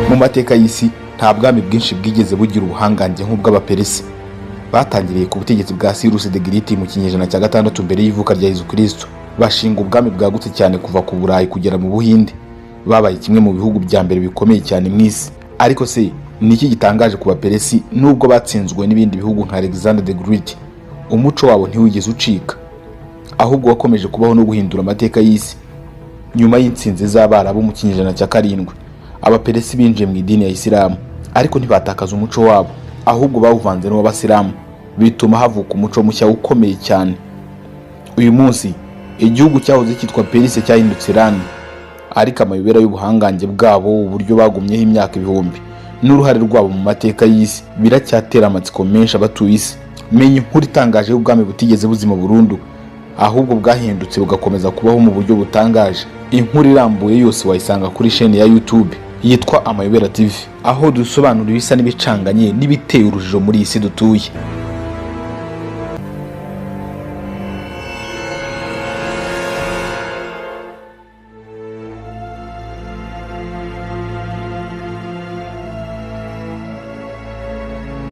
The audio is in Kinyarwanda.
Mu mateka y'isi nta bwami bwinshi bwigeze bugira ubuhangange nk'ubw'Abaperesi. Batangiriye ku butegetsi bwa Cyrus the Great mu kinyejana cya 6 mbere y'ivuka rya Yezu Kristo. Bashinga ubwami bwagutse cyane kuva ku Burayi kugera mu Buhinde. Babaye kimwe mu bihugu bya mbere bikomeye cyane mu isi. Ariko se niki gitangaje ku Baperesi nubwo batsinzwe n'ibindi bihugu nka Alexander the Great? Umuco wabo ntiwigeze ucika, ahubwo wakomeje kubaho no guhindura amateka y'isi. Nyuma y'intsinzi z'Abarabu mu kinyejana cya 7, Abaperesi binjiye mu idini ya Isilamu, ariko ntibatakaza umuco wabo, ahubwo bawuvanze n'Abasilamu, bituma havuka umuco mushya ukomeye cyane. Uyu munsi igihugu cyahoze cyitwa Perse cyahindutse Iran, ariko amayobera y'ubuhangange bwabo, uburyo bagumyeho imyaka ibihumbi n'uruhare rwabo mu mateka y'isi biracyatera amatsiko menshi abatuye isi. Menya inkuru itangaje y'ubwami butigeze buzima burundu, ahubwo bwahindutse bugakomeza kubaho mu buryo butangaje. Inkuru irambuye yose wayisanga kuri chaîne ya YouTube yitwa Amayobera TV, aho dusobanura ibisa n'ibicanganye n'ibiteye urujijo muri isi dutuye.